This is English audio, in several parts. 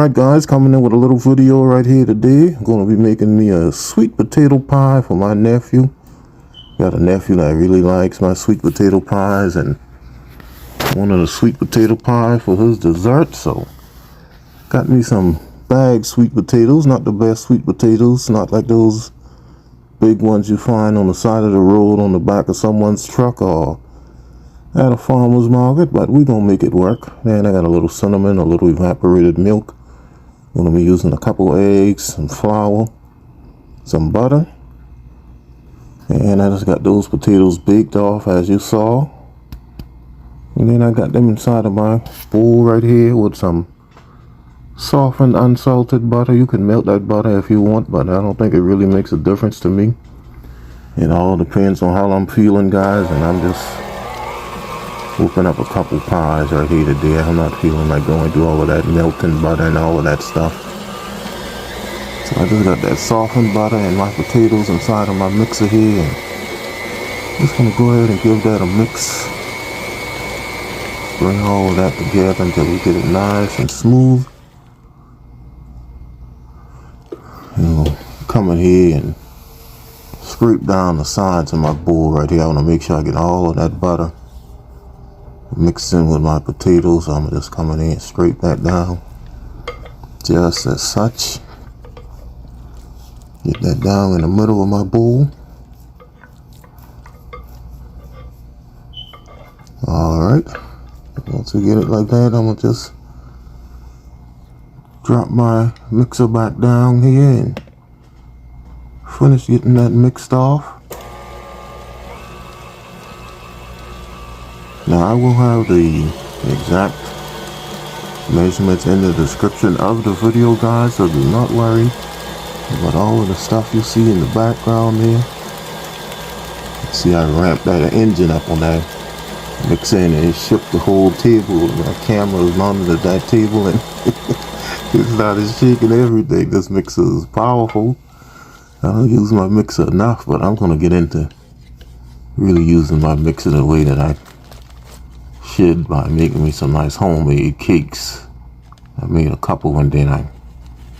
Alright guys, coming in with a little video right here today. I'm going to be making me a sweet potato pie for my nephew. Got a nephew that really likes my sweet potato pies and wanted a sweet potato pie for his dessert. So got me some bagged sweet potatoes, not the best sweet potatoes, not like those big ones you find on the side of the road on the back of someone's truck or at a farmer's market, but we're gonna make it work. Then I got a little cinnamon, a little evaporated milk. I'm gonna be using a couple eggs, some flour, some butter, and I just got those potatoes baked off as you saw. And then I got them inside of my bowl right here with some softened unsalted butter. You can melt that butter if you want, but I don't think it really makes a difference to me. It all depends on how I'm feeling, guys, and I'm just open up a couple pies right here today. I'm not feeling like going through all of that melting butter and all of that stuff. So I just got that softened butter and my potatoes inside of my mixer here, and just gonna go ahead and give that a mix. Bring all of that together until we get it nice and smooth. And we'll come in here and scrape down the sides of my bowl right here. I want to make sure I get all of that butter mixed in with my potatoes. So I'm just coming in and scrape that down just as such. Get that down in the middle of my bowl. Alright, once we get it like that, I'm gonna just drop my mixer back down here and finish getting that mixed off. Now I will have the exact measurements in the description of the video, guys, so do not worry about all of the stuff you see in the background there. See, I ramped that engine up on that mixer and it shook the whole table. My camera is mounted at that table and it started shaking everything. This mixer is powerful. I don't use my mixer enough, but I'm going to get into really using my mixer the way that I should by making me some nice homemade cakes. I made a couple and then I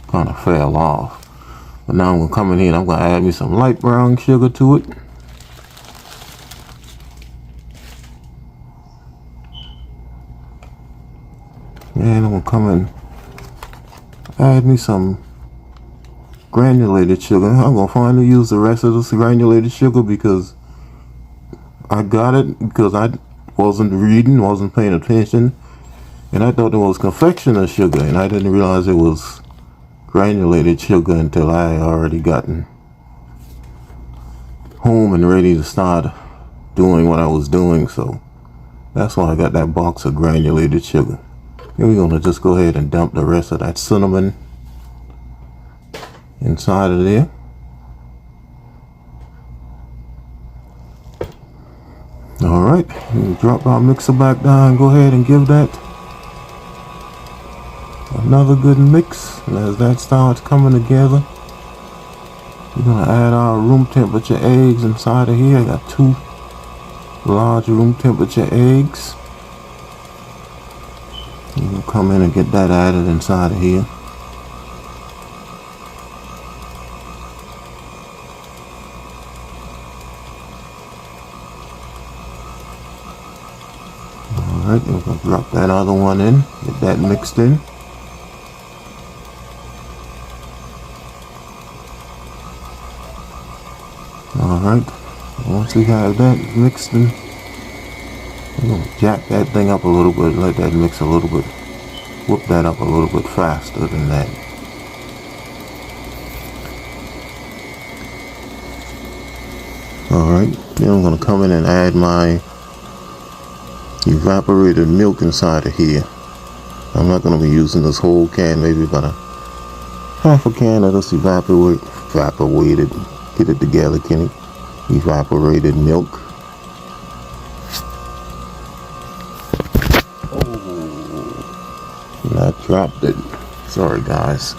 kind of fell off. But now I'm going to come in here and I'm going to add me some light brown sugar to it. And I'm going to come and add me some granulated sugar. I'm going to finally use the rest of this granulated sugar because I got it because I wasn't reading, wasn't paying attention, and I thought it was confectioner sugar, and I didn't realize it was granulated sugar until I had already gotten home and ready to start doing what I was doing. So that's why I got that box of granulated sugar. And we're gonna just go ahead and dump the rest of that cinnamon inside of there. Alright, drop our mixer back down, go ahead and give that another good mix. And as that starts coming together, we're going to add our room temperature eggs inside of here. I got 2 large room temperature eggs. We'll come in and get that added inside of here. Alright, we're going to drop that other one in, get that mixed in. Alright, once we have that mixed in, we're going to jack that thing up a little bit, let that mix a little bit, whip that up a little bit faster than that. Alright, then I'm going to come in and add my evaporated milk inside of here. I'm not going to be using this whole can, maybe about a half a can of this evaporated, get it together, Kenny, evaporated milk. Oh, and I dropped it. Sorry guys.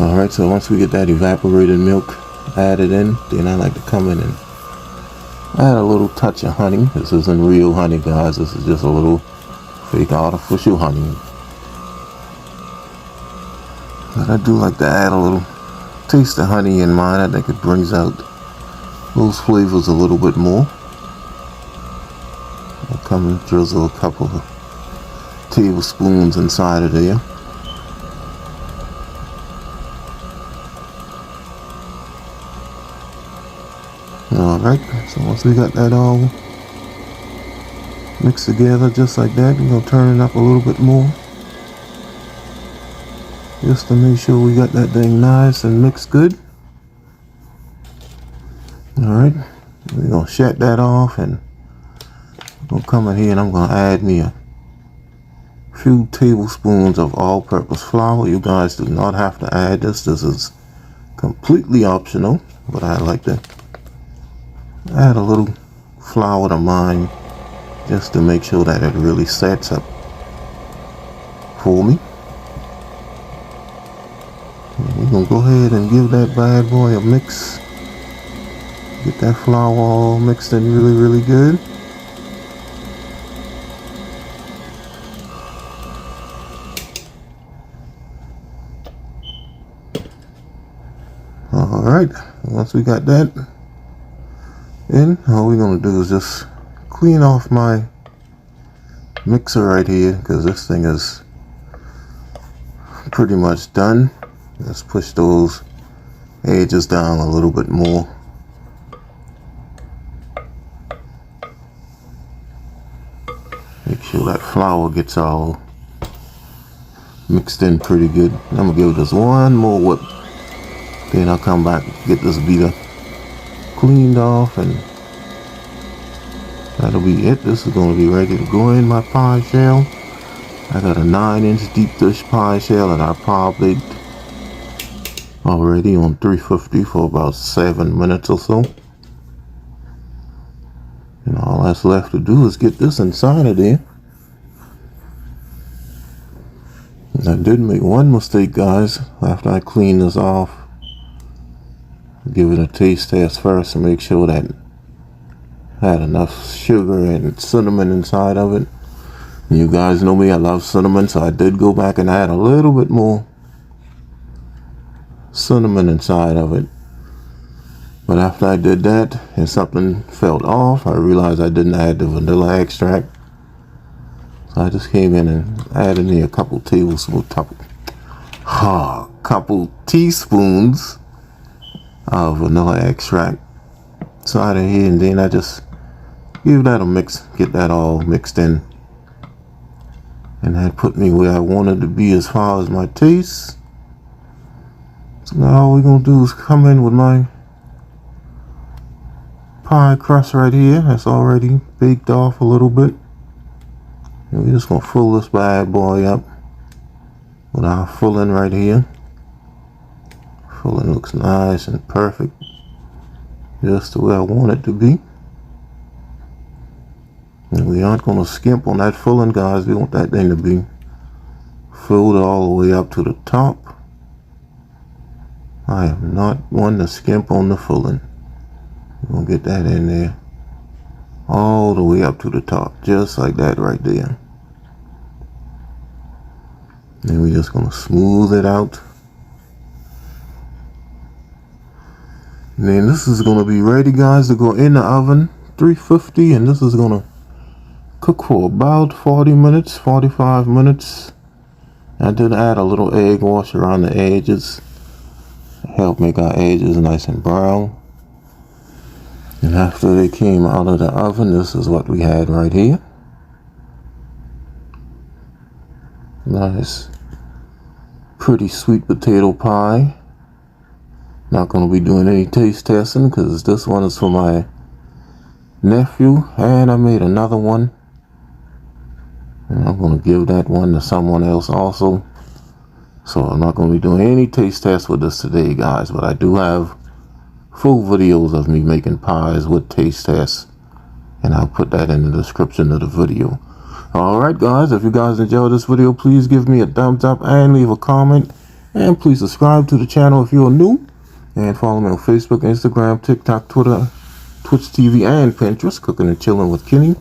Alright, so once we get that evaporated milk added in, then I like to come in and add a little touch of honey. This isn't real honey, guys. This is just a little fake artificial honey. But I do like to add a little taste of honey in mine. I think it brings out those flavors a little bit more. I'll come and drizzle a couple of tablespoons inside of there. Alright, so once we got that all mixed together just like that, we're going to turn it up a little bit more. Just to make sure we got that thing nice and mixed good. Alright, we're going to shut that off, and I'm going to come in here and I'm going to add me a few tablespoons of all-purpose flour. You guys do not have to add this. This is completely optional, but I like to add a little flour to mine just to make sure that it really sets up for me. And we're going to go ahead and give that bad boy a mix. Get that flour all mixed in really good. Alright, once we got that in, all we're going to do is just clean off my mixer right here, because this thing is pretty much done. Let's push those edges down a little bit more. Make sure that flour gets all mixed in pretty good. I'm going to give this one more whip. Then I'll come back and get this beater cleaned off, and that'll be it. This is going to be ready to go in my pie shell. I got a 9-inch deep dish pie shell that I pie baked already on 350 for about 7 minutes or so. And all that's left to do is get this inside of there. And I did make one mistake, guys. After I clean this off, give it a taste test first to make sure that it had enough sugar and cinnamon inside of it. And you guys know me, I love cinnamon, so I did go back and add a little bit more cinnamon inside of it. But after I did that and something felt off, I realized I didn't add the vanilla extract. So I just came in and added me a couple teaspoons of vanilla extract inside of here, and then I just give that a mix, get that all mixed in, and that put me where I wanted to be as far as my taste. So now all we're gonna do is come in with my pie crust right here that's already baked off a little bit, and we're just gonna fill this bad boy up with our filling right here. Filling looks nice and perfect, just the way I want it to be. And we aren't going to skimp on that filling, guys. We want that thing to be filled all the way up to the top. I am not one to skimp on the filling. We're going to get that in there all the way up to the top, just like that right there. And we're just going to smooth it out. And then this is going to be ready, guys, to go in the oven, 350, and this is going to cook for about 40 minutes, 45 minutes. I did add a little egg wash around the edges, help make our edges nice and brown. And after they came out of the oven, this is what we had right here. Nice, pretty sweet potato pie. Not going to be doing any taste testing because this one is for my nephew, and I made another one, and I'm going to give that one to someone else also. So I'm not going to be doing any taste tests with this today, guys, but I do have full videos of me making pies with taste tests, and I'll put that in the description of the video. Alright, guys, if you guys enjoyed this video, please give me a thumbs up and leave a comment, and please subscribe to the channel if you're new. And follow me on Facebook, Instagram, TikTok, Twitter, Twitch TV, and Pinterest, Cooking and Chilling with Kenny.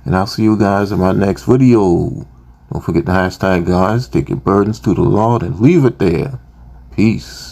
And I'll see you guys in my next video. Don't forget the hashtag, guys. Take your burdens to the Lord and leave it there. Peace.